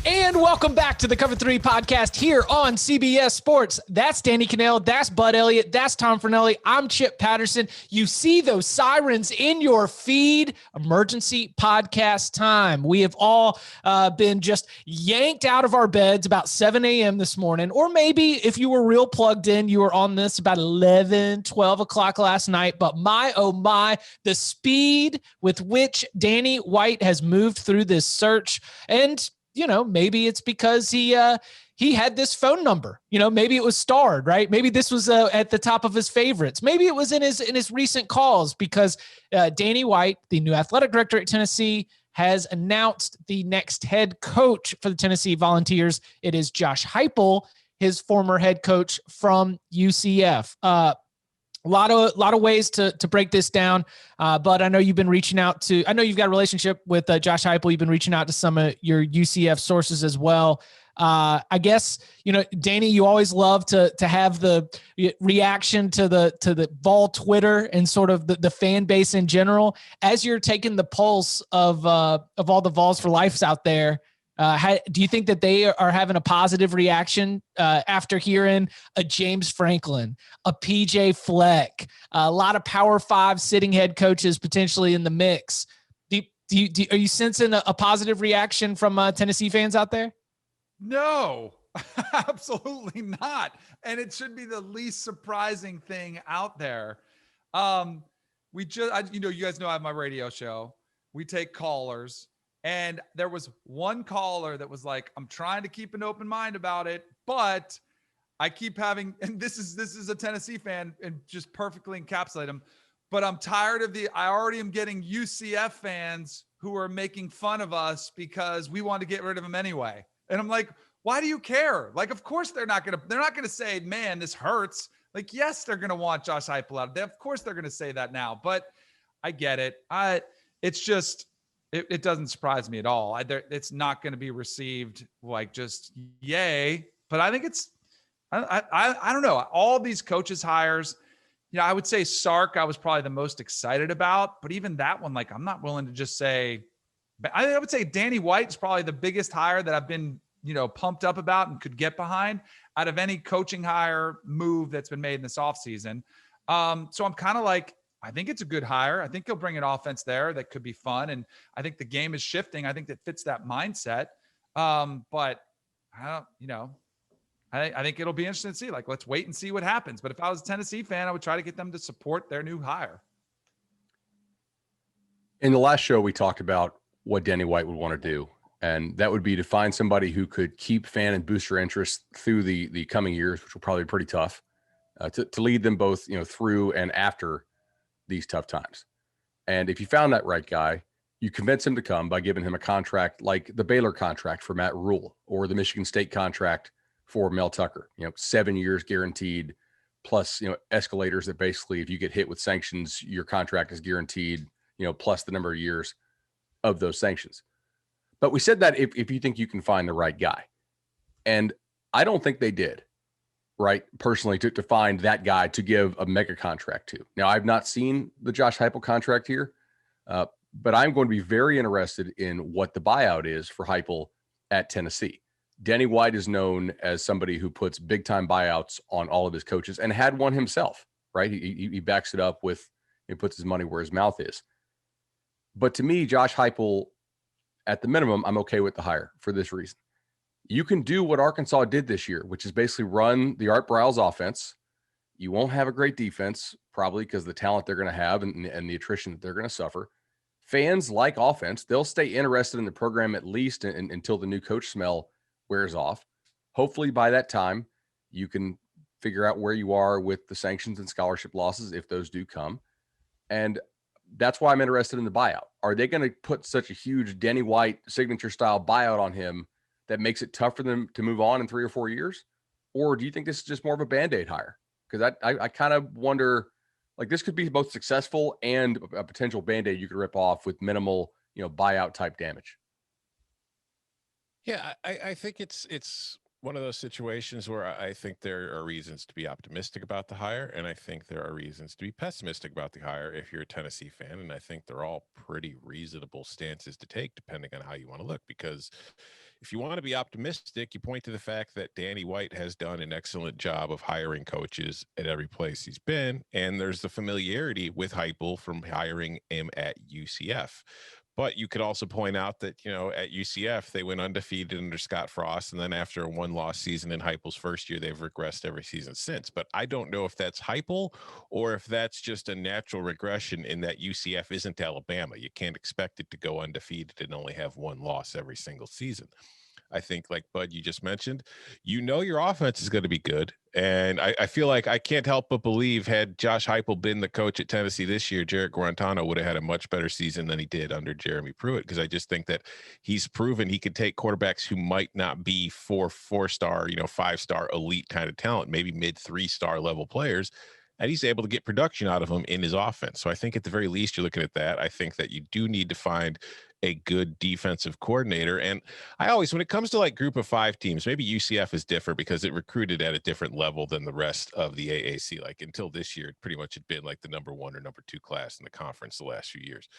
And welcome back to the Cover 3 podcast here on CBS Sports. That's Danny Cannell. That's Bud Elliott. That's Tom Fornelli. I'm Chip Patterson. You see those sirens in your feed. Emergency podcast time. We have all been just yanked out of our beds about 7 a.m. this morning. Or maybe if you were real plugged in, you were on this about 11, 12 o'clock last night. But my, oh my, the speed with which Danny White has moved through this search. And you know, maybe it's because he had this phone number. You know, maybe it was starred, right? Maybe this was at the top of his favorites. Maybe it was in his recent calls because Danny White, the new athletic director at Tennessee, has announced the next head coach for the Tennessee Volunteers. It is Josh Heupel, his former head coach from UCF. A lot of ways to break this down, but I know you've been reaching out to. I know you've got a relationship with Josh Heupel. You've been reaching out to some of your UCF sources as well. I guess Danny, you always love to have the reaction to the Vol Twitter and sort of the fan base in general. As you're taking the pulse of all the Vols for Lifes out there. Do you think that they are having a positive reaction after hearing a James Franklin, a PJ Fleck, a lot of Power 5 sitting head coaches potentially in the mix? Are you sensing a positive reaction from Tennessee fans out there? No, absolutely not. And it should be the least surprising thing out there. You guys know I have my radio show. We take callers. And there was one caller that was like, I'm trying to keep an open mind about it, but I keep having, and this is a Tennessee fan and just perfectly encapsulate him, but I'm tired of I already am getting UCF fans who are making fun of us because we want to get rid of them anyway. And I'm like, why do you care? Like, of course they're not going to say, man, this hurts. Like, yes, they're going to want Josh Heupel out. Of course they're going to say that now, but I get it. It's just, It doesn't surprise me at all. It's not going to be received like just yay, but I think I don't know. All these coaches hires, I would say Sark, I was probably the most excited about, but even that one, like, I'm not willing to just say, I would say Danny White is probably the biggest hire that I've been, pumped up about and could get behind out of any coaching hire move that's been made in this offseason. So I'm kind of like, I think it's a good hire. I think he'll bring an offense there that could be fun. And I think the game is shifting. I think that fits that mindset. But I don't, I think it'll be interesting to see. Like, let's wait and see what happens. But if I was a Tennessee fan, I would try to get them to support their new hire. In the last show, we talked about what Danny White would want to do. And that would be to find somebody who could keep fan and booster interest through the coming years, which will probably be pretty tough, to lead them both, through and after these tough times. And if you found that right guy, you convince him to come by giving him a contract like the Baylor contract for Matt Rule or the Michigan State contract for Mel Tucker, 7 years guaranteed, plus, escalators that basically, if you get hit with sanctions, your contract is guaranteed, plus the number of years of those sanctions. But we said that if you think you can find the right guy. And I don't think they did. Right, personally, to find that guy to give a mega contract to. Now, I've not seen the Josh Heupel contract here, but I'm going to be very interested in what the buyout is for Heupel at Tennessee. Danny White is known as somebody who puts big-time buyouts on all of his coaches and had one himself, right? He backs it up with, he puts his money where his mouth is. But to me, Josh Heupel, at the minimum, I'm okay with the hire for this reason. You can do what Arkansas did this year, which is basically run the Art Briles offense. You won't have a great defense, probably because of the talent they're going to have and the attrition that they're going to suffer. Fans like offense. They'll stay interested in the program at least until the new coach smell wears off. Hopefully by that time, you can figure out where you are with the sanctions and scholarship losses if those do come. And that's why I'm interested in the buyout. Are they going to put such a huge Danny White signature style buyout on him that makes it tough for them to move on in 3 or 4 years? Or do you think this is just more of a Band-Aid hire? Because I kind of wonder, like, this could be both successful and a potential Band-Aid you could rip off with minimal, buyout type damage. Yeah, I think it's one of those situations where I think there are reasons to be optimistic about the hire, and I think there are reasons to be pessimistic about the hire if you're a Tennessee fan, and I think they're all pretty reasonable stances to take depending on how you want to look, because if you want to be optimistic, you point to the fact that Danny White has done an excellent job of hiring coaches at every place he's been. And there's the familiarity with Heupel from hiring him at UCF. But you could also point out that, at UCF, they went undefeated under Scott Frost. And then after a one-loss season in Heupel's first year, they've regressed every season since. But I don't know if that's Heupel or if that's just a natural regression in that UCF isn't Alabama. You can't expect it to go undefeated and only have one loss every single season. I think, like Bud, you just mentioned, your offense is going to be good. And I feel like I can't help but believe had Josh Heupel been the coach at Tennessee this year, Jarrett Guarantano would have had a much better season than he did under Jeremy Pruitt, because I just think that he's proven he could take quarterbacks who might not be four-star, 5-star elite kind of talent, maybe mid 3-star level players, and he's able to get production out of them in his offense. So I think at the very least, you're looking at that. I think that you do need to find a good defensive coordinator. And I always, when it comes to like group of 5 teams, maybe UCF is different because it recruited at a different level than the rest of the AAC. Like until this year, it pretty much had been like the number 1 or number 2 class in the conference the last few years.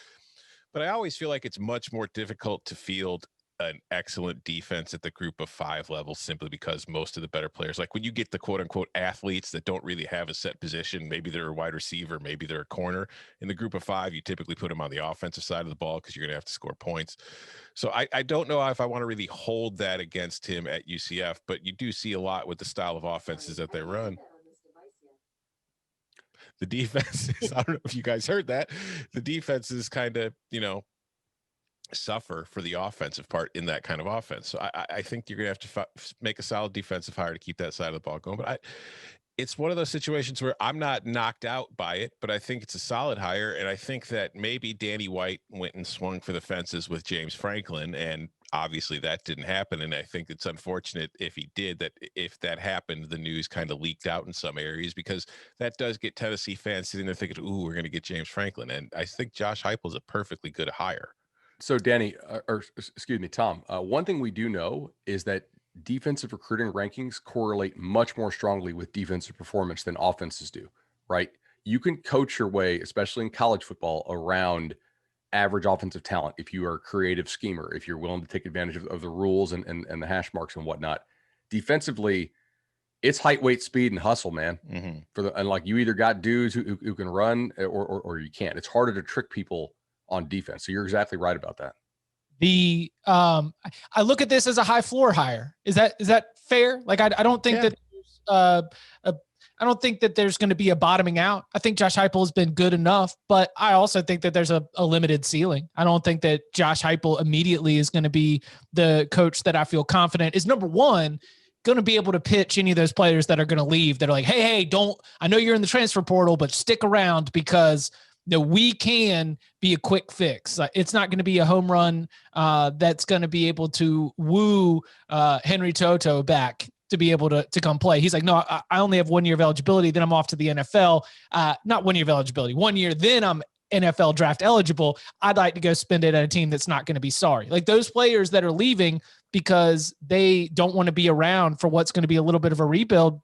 But I always feel like it's much more difficult to field an excellent defense at the group of 5 level, simply because most of the better players, like when you get the quote unquote athletes that don't really have a set position, maybe they're a wide receiver, maybe they're a corner, in the group of 5, you typically put them on the offensive side of the ball because you're going to have to score points. So I don't know if I want to really hold that against him at UCF, but you do see a lot with the style of offenses that they run. The defense is, I don't know if you guys heard that, the defense is kind of, suffer for the offensive part in that kind of offense. So I think you're going to have to make a solid defensive hire to keep that side of the ball going. But it's one of those situations where I'm not knocked out by it, but I think it's a solid hire. And I think that maybe Danny White went and swung for the fences with James Franklin, and obviously that didn't happen. And I think it's unfortunate if he did, that if that happened, the news kind of leaked out in some areas, because that does get Tennessee fans sitting there thinking, ooh, we're going to get James Franklin. And I think Josh Heupel is a perfectly good hire. So Danny, or excuse me, Tom, one thing we do know is that defensive recruiting rankings correlate much more strongly with defensive performance than offenses do, right? You can coach your way, especially in college football, around average offensive talent if you are a creative schemer, if you're willing to take advantage of the rules and the hash marks and whatnot. Defensively, it's height, weight, speed, and hustle, man. Mm-hmm. And like, you either got dudes who can run or you can't. It's harder to trick people on defense. So you're exactly right about that. I look at this as a high floor hire. Is that fair? Like, I don't think that, I don't think that there's going to be a bottoming out. I think Josh Heupel has been good enough, but I also think that there's a limited ceiling. I don't think that Josh Heupel immediately is going to be the coach that I feel confident is, number one, going to be able to pitch any of those players that are going to leave, that are like, hey, I know you're in the transfer portal, but stick around because we can be a quick fix. It's not going to be a home run that's going to be able to woo Henry Toto back to be able to come play. He's like, no, I only have 1 year of eligibility. Then I'm off to the NFL. Not 1 year of eligibility, 1 year. Then I'm NFL draft eligible. I'd like to go spend it at a team that's not going to be sorry. Like those players that are leaving because they don't want to be around for what's going to be a little bit of a rebuild,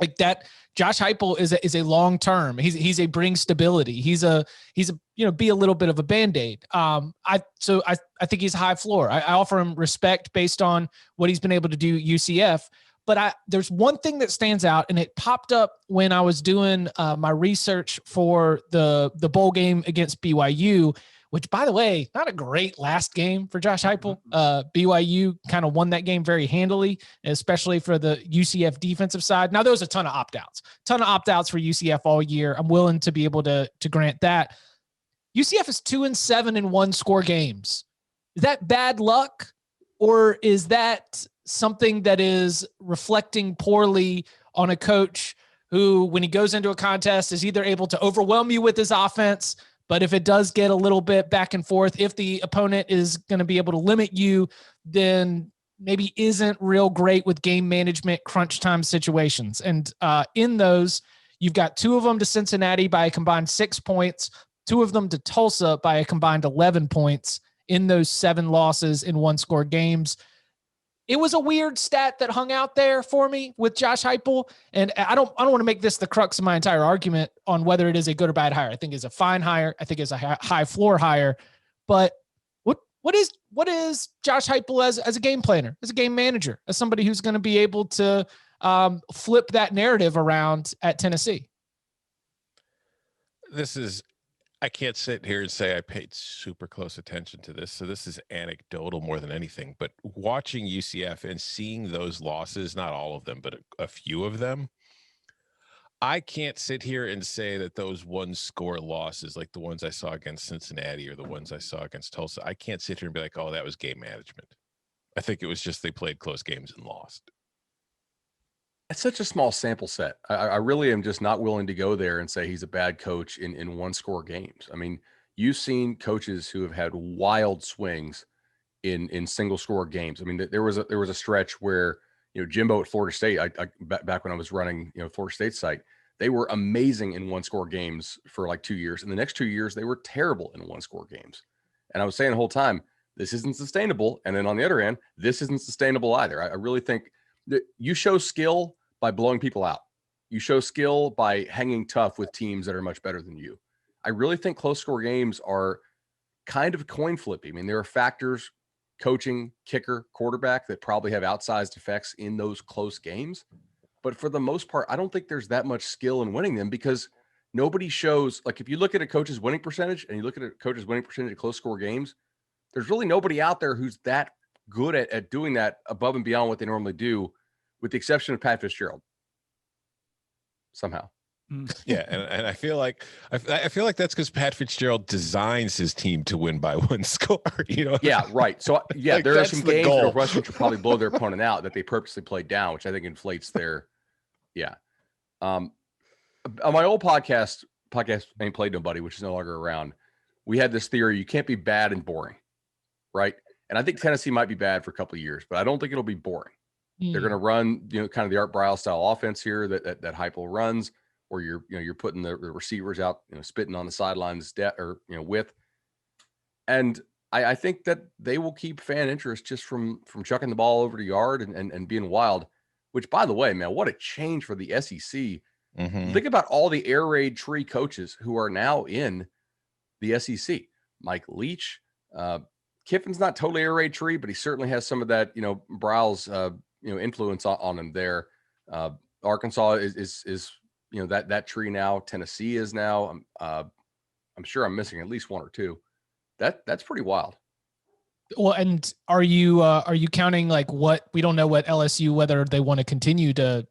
like that. Josh Heupel is a long term. He's a bring stability. He's a be a little bit of a Band-Aid. I think he's high floor. I offer him respect based on what he's been able to do UCF. But there's one thing that stands out, and it popped up when I was doing my research for the bowl game against BYU, which, by the way, not a great last game for Josh Heupel. BYU kind of won that game very handily, especially for the UCF defensive side. Now, there was a ton of opt-outs for UCF all year. I'm willing to be able to grant that. UCF is 2-7 in one-score games. Is that bad luck, or is that something that is reflecting poorly on a coach who, when he goes into a contest, is either able to overwhelm you with his offense, but if it does get a little bit back and forth, if the opponent is going to be able to limit you, then maybe isn't real great with game management, crunch time situations. And in those, you've got 2 of them to Cincinnati by a combined 6 points, 2 of them to Tulsa by a combined 11 points in those 7 losses in one-score games. It was a weird stat that hung out there for me with Josh Heupel. And I don't want to make this the crux of my entire argument on whether it is a good or bad hire. I think it's a fine hire. I think it's a high floor hire. But what what is Josh Heupel as a game planner, as a game manager, as somebody who's going to be able to flip that narrative around at Tennessee? I can't sit here and say I paid super close attention to this. So this is anecdotal more than anything, but watching UCF and seeing those losses, not all of them, but a few of them, I can't sit here and say that those one score losses, like the ones I saw against Cincinnati or the ones I saw against Tulsa, I can't sit here and be like, oh, that was game management. I think it was just they played close games and lost. It's such a small sample set. I really am just not willing to go there and say he's a bad coach in one score games. I mean, you've seen coaches who have had wild swings in single score games. I mean, there was a stretch where, Jimbo at Florida State, back when I was running, Florida State site, they were amazing in one score games for like 2 years. And the next 2 years, they were terrible in one score games. And I was saying the whole time, this isn't sustainable. And then on the other hand, this isn't sustainable either. I really think that you show skill by blowing people out. You show skill by hanging tough with teams that are much better than you. I really think close score games are kind of coin flippy. I mean, there are factors, coaching, kicker, quarterback, that probably have outsized effects in those close games. But for the most part, I don't think there's that much skill in winning them, because nobody shows, like, if you look at a coach's winning percentage and you look at a coach's winning percentage of close score games, there's really nobody out there who's that good at doing that above and beyond what they normally do, with the exception of Pat Fitzgerald. Somehow. Yeah, and I feel like that's because Pat Fitzgerald designs his team to win by one score. Yeah, right. So yeah, Like, there are some games goal. that Northwestern should probably blow their opponent out that they purposely played down, which I think inflates their. Yeah. On my old podcast Ain't Played Nobody, which is no longer around, we had this theory: you can't be bad and boring, right? And I think Tennessee might be bad for a couple of years, but I don't think it'll be boring. They're going to run, kind of the Art Briles style offense here that Heupel runs, where you're putting the receivers out, spitting on the sidelines, width. And I think that they will keep fan interest just from chucking the ball over the yard and being wild. Which, by the way, man, what a change for the SEC. Mm-hmm. Think about all the air raid tree coaches who are now in the SEC. Mike Leach, Kiffin's not totally air raid tree, but he certainly has some of that, Briles, influence on him there. Arkansas is that tree now. Tennessee is now. I'm sure I'm missing at least one or two. That's pretty wild. Well, and are you counting, like, what we don't know what LSU, whether they want to continue to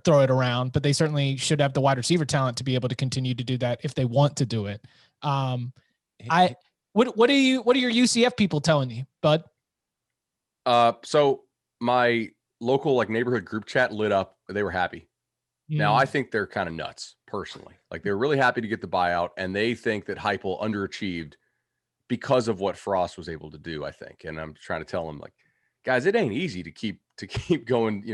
throw it around, but they certainly should have the wide receiver talent to be able to continue to do that if they want to do it. What are your UCF people telling you, bud? So my local neighborhood group chat lit up. They were happy. Now I think they're kind of nuts personally. Like, they're really happy to get the buyout, and they think that Heupel underachieved because of what Frost was able to do, I think. And I'm trying to tell them, like, guys, it ain't easy to keep going,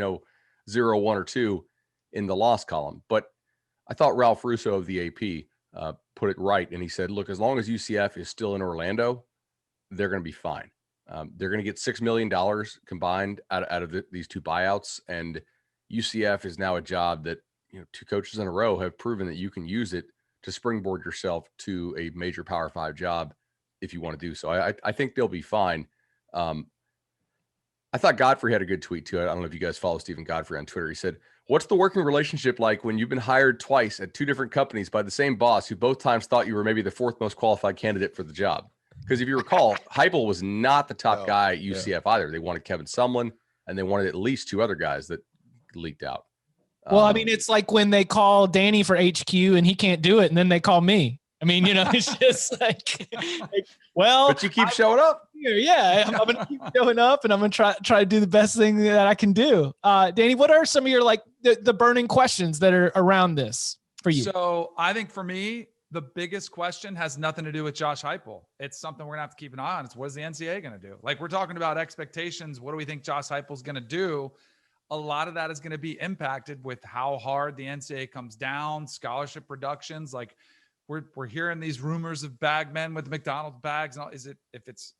0, 1, or 2 in the loss column. But I thought Ralph Russo of the AP put it right. And he said, look, as long as UCF is still in Orlando, they're going to be fine. They're going to get $6 million combined out of these two buyouts. And UCF is now a job that, 2 coaches in a row have proven that you can use it to springboard yourself to a major Power 5 job if you want to do so. I think they'll be fine. I thought Godfrey had a good tweet too. I don't know if you guys follow Stephen Godfrey on Twitter. He said, what's the working relationship like when you've been hired twice at 2 different companies by the same boss who both times thought you were maybe the 4th most qualified candidate for the job? Because if you recall, Heupel was not the top guy at UCF either. They wanted Kevin Sumlin, and they wanted at least 2 other guys that leaked out. Well, I mean, it's like when they call Danny for HQ and he can't do it, and then they call me. I mean, it's just like, well, but you keep showing up. Yeah, I'm going to keep showing up, and I'm going to try to do the best thing that I can do. Danny, what are some of your the burning questions that are around this for you? So I think for me, the biggest question has nothing to do with Josh Heupel. It's something we're gonna have to keep an eye on. It's what is the NCAA gonna do? Like, we're talking about expectations. What do we think Josh Heupel's gonna do? A lot of that is going to be impacted with how hard the NCAA comes down, scholarship reductions. Like, we're hearing these rumors of bag men with McDonald's bags. And all. If it's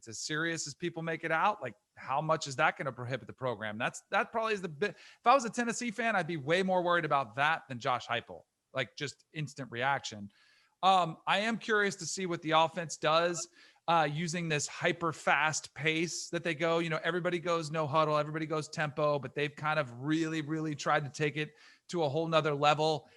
as serious as people make it out, like, how much is that going to prohibit the program? That probably is the bit. If I was a Tennessee fan, I'd be way more worried about that than Josh Heupel, like, just instant reaction. I am curious to see what the offense does. using this hyper fast pace that they go. Everybody goes no huddle, everybody goes tempo, but they've kind of really, really tried to take it to a whole nother level.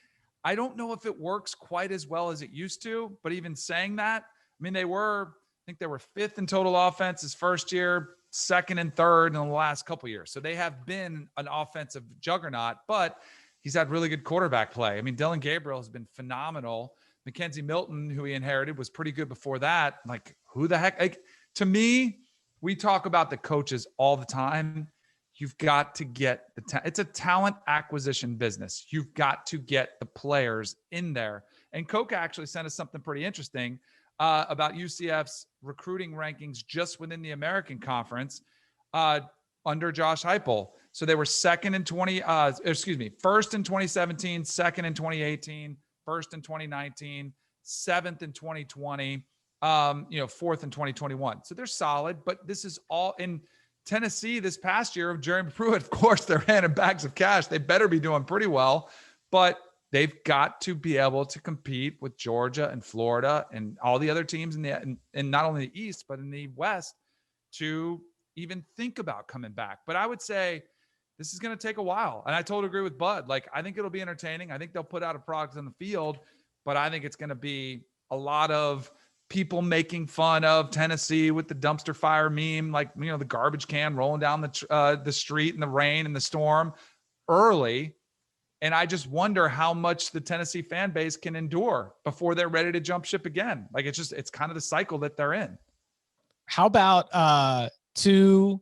I don't know if it works quite as well as it used to, but even saying that, I mean, I think they were 5th in total offense his first year, 2nd and 3rd in the last couple of years. So they have been an offensive juggernaut, but he's had really good quarterback play. I mean, Dylan Gabriel has been phenomenal. Mackenzie Milton, who he inherited, was pretty good before that. Like, who the heck? Like, to me, we talk about the coaches all the time. You've got to get it's a talent acquisition business. You've got to get the players in there. And Coca actually sent us something pretty interesting about UCF's recruiting rankings just within the American Conference under Josh Heupel. So they were first in 2017, second in 2018, first in 2019, 7th in 2020, 4th in 2021. So they're solid, but this is all in Tennessee this past year of Jeremy Pruitt. Of course, they're handing bags of cash. They better be doing pretty well, but they've got to be able to compete with Georgia and Florida and all the other teams in not only the East, but in the West to even think about coming back. But I would say this is going to take a while. And I totally agree with Bud. Like, I think it'll be entertaining. I think they'll put out a product on the field, but I think it's going to be a lot of people making fun of Tennessee with the dumpster fire meme, like, the garbage can rolling down the street in the rain and the storm early. And I just wonder how much the Tennessee fan base can endure before they're ready to jump ship again. Like, it's kind of the cycle that they're in. How about 2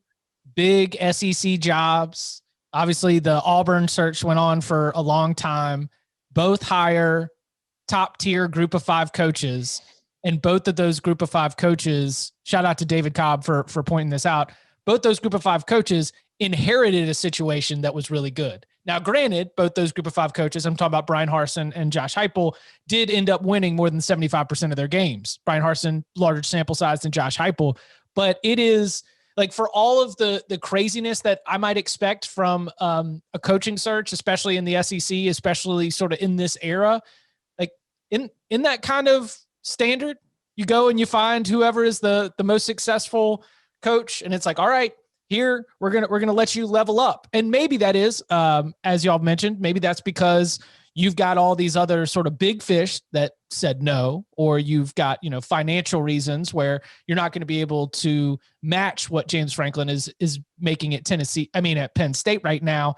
big SEC jobs? Obviously, the Auburn search went on for a long time. Both hire top tier group of 5 coaches. And both of those group of 5 coaches, shout out to David Cobb for pointing this out, both those group of 5 coaches inherited a situation that was really good. Now, granted, both those group of 5 coaches, I'm talking about Brian Harsin and Josh Heupel, did end up winning more than 75% of their games. Brian Harsin, larger sample size than Josh Heupel. But it is like, for all of the craziness that I might expect from a coaching search, especially in the SEC, especially sort of in this era, like in that kind of standard, you go and you find whoever is the most successful coach, and it's like, all right, here we're gonna let you level up. And maybe that is, as y'all mentioned, maybe that's because you've got all these other sort of big fish that said no, or you've got, financial reasons where you're not going to be able to match what James Franklin is making at at Penn State right now.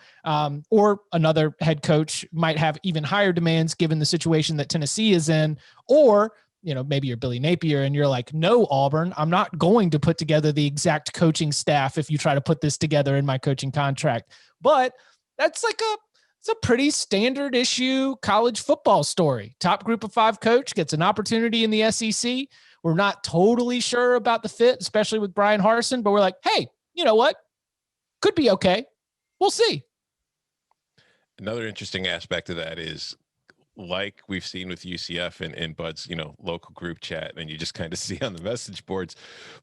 Or another head coach might have even higher demands given the situation that Tennessee is in, or maybe you're Billy Napier and you're like, no, Auburn, I'm not going to put together the exact coaching staff if you try to put this together in my coaching contract. But that's it's a pretty standard issue college football story. Top group of 5 coach gets an opportunity in the SEC. We're not totally sure about the fit, especially with Brian Harsin, but we're like, hey, you know what? Could be okay. We'll see. Another interesting aspect of that is, like we've seen with UCF and Bud's, local group chat, and you just kind of see on the message boards,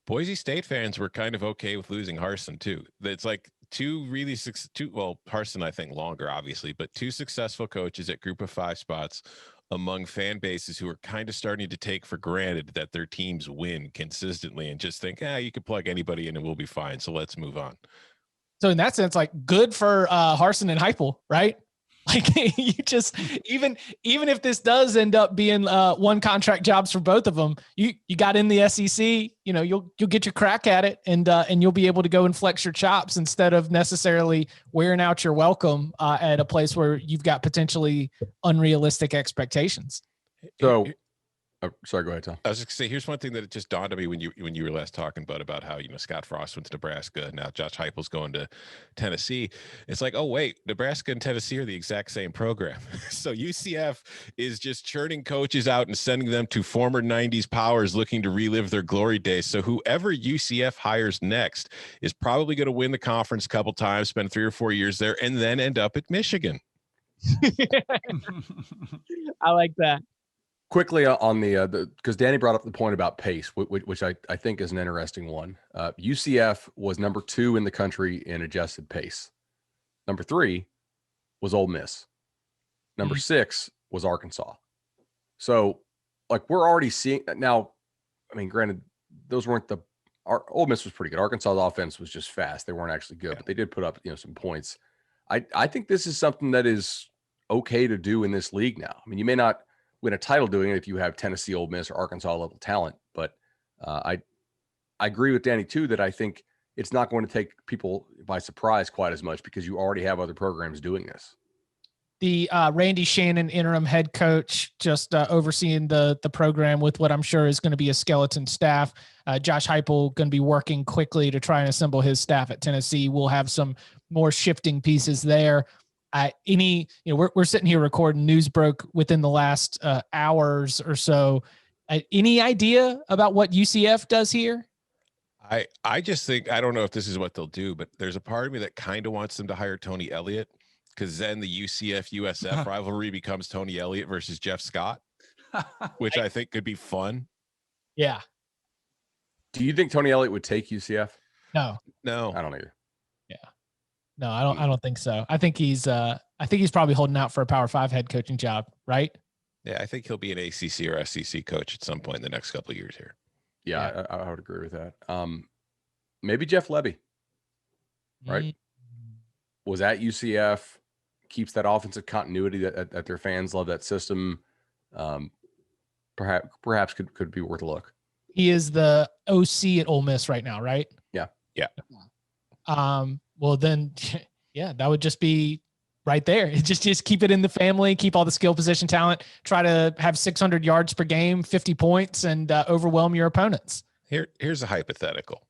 Boise State fans were kind of okay with losing Harsin too. It's like Harsin, I think longer, obviously, but 2 successful coaches at group of 5 spots among fan bases who are kind of starting to take for granted that their teams win consistently and just think, you could plug anybody in and we'll be fine. So let's move on. So in that sense, like, good for Harsin and Heupel, right? Like, you just, even if this does end up being 1 contract jobs for both of them, you got in the SEC, you'll get your crack at it, and you'll be able to go and flex your chops instead of necessarily wearing out your welcome at a place where you've got potentially unrealistic expectations. So, sorry, go ahead, Tom. I was just gonna say, here's one thing that it just dawned on me when you were last talking, Bud, about how Scott Frost went to Nebraska, now Josh Heupel's going to Tennessee. It's like, oh wait, Nebraska and Tennessee are the exact same program. So UCF is just churning coaches out and sending them to former '90s powers looking to relive their glory days. So whoever UCF hires next is probably going to win the conference a couple times, spend 3 or 4 years there, and then end up at Michigan. I like that. Quickly on because Danny brought up the point about pace, which I think is an interesting one. UCF was number 2 in the country in adjusted pace. Number 3 was Ole Miss. Number 6 was Arkansas. So, like, we're already seeing now. I mean, granted, those weren't Ole Miss was pretty good. Arkansas's offense was just fast. They weren't actually good, Yeah. but they did put up, some points. I think this is something that is okay to do in this league now. I mean, you may not win a title doing it if you have Tennessee, Ole Miss, or Arkansas level talent, but I agree with Danny too that I think it's not going to take people by surprise quite as much because you already have other programs doing this. The Randy Shannon interim head coach just overseeing the program with what I'm sure is going to be a skeleton staff. Josh Heupel going to be working quickly to try and assemble his staff at Tennessee. We'll have some more shifting pieces there. We're sitting here recording. News broke within the last hours or so. Any idea about what UCF does here? I just think, I don't know if this is what they'll do, but there's a part of me that kind of wants them to hire Tony Elliott, because then the UCF USF rivalry becomes Tony Elliott versus Jeff Scott, which I think could be fun. Yeah. Do you think Tony Elliott would take UCF? No, I don't either. Yeah, no, I don't think so. I think he's probably holding out for a Power 5 head coaching job, right? Yeah, I think he'll be an ACC or SEC coach at some point in the next couple of years here. Yeah. I would agree with that. Maybe Jeff Lebby, right? Mm-hmm. Was at UCF, keeps that offensive continuity that their fans love that system. Perhaps could be worth a look. He is the OC at Ole Miss right now, right? Yeah. Well then, yeah, that would just be right there. Just keep it in the family, keep all the skill position talent, try to have 600 yards per game, 50 points, and overwhelm your opponents. Here's a hypothetical.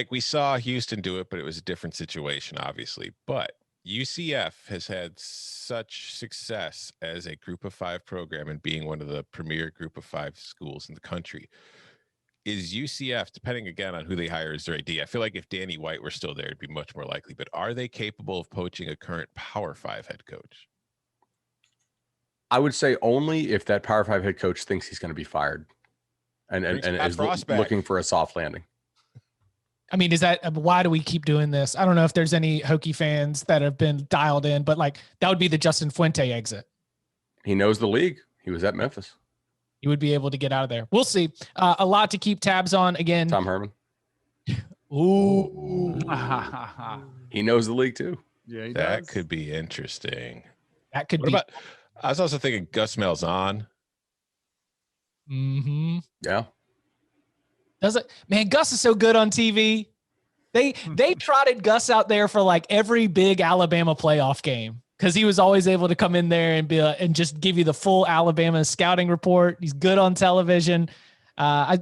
We saw Houston do it, but it was a different situation, obviously. But UCF has had such success as a group of 5 program and being one of the premier group of 5 schools in the country. Is UCF, depending again on who they hire as their AD, I feel like if Danny White were still there, it'd be much more likely. But are they capable of poaching a current Power 5 head coach? I would say only if that Power 5 head coach thinks he's going to be fired and is looking for a soft landing. I mean, why do we keep doing this? I don't know if there's any Hokie fans that have been dialed in, but that would be the Justin Fuente exit. He knows the league. He was at Memphis. He would be able to get out of there. We'll see. A lot to keep tabs on. Again, Tom Herman. Ooh. He knows the league too. Yeah, that could be interesting. That could what be. About, I was also thinking Gus Malzahn. Mm-hmm. Yeah. Does it? Man, Gus is so good on TV. They trotted Gus out there for every big Alabama playoff game because he was always able to come in there and and just give you the full Alabama scouting report. He's good on television. I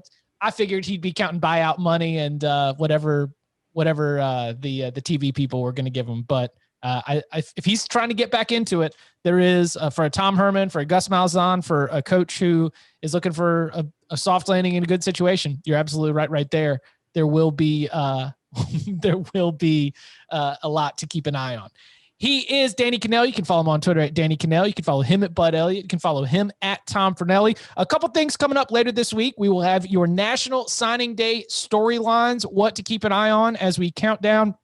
figured he'd be counting buyout money and whatever the TV people were going to give him. But if he's trying to get back into it, there is for a Tom Herman, for a Gus Malzahn, for a coach who is looking for a soft landing in a good situation. You're absolutely right there. There will be a lot to keep an eye on. He is Danny Cannell. You can follow him on Twitter at Danny Cannell. You can follow him at Bud Elliott. You can follow him at Tom Fernelli. A couple things coming up later this week. We will have your National Signing Day storylines, what to keep an eye on as we count down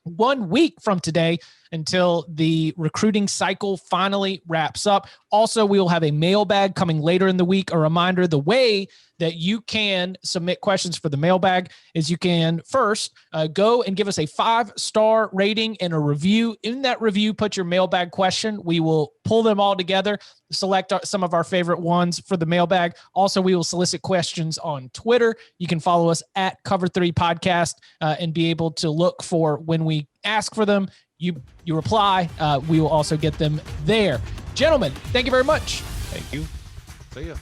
1 week from today until the recruiting cycle finally wraps up. Also, we will have a mailbag coming later in the week. A reminder, the way that you can submit questions for the mailbag is you can first go and give us a 5-star rating and a review. In that review, put your mailbag question. We will pull them all together, select some of our favorite ones for the mailbag. Also, we will solicit questions on Twitter. You can follow us at Cover 3 Podcast and be able to look for when we ask for them. You reply. We will also get them there. Gentlemen, thank you very much. Thank you. See ya.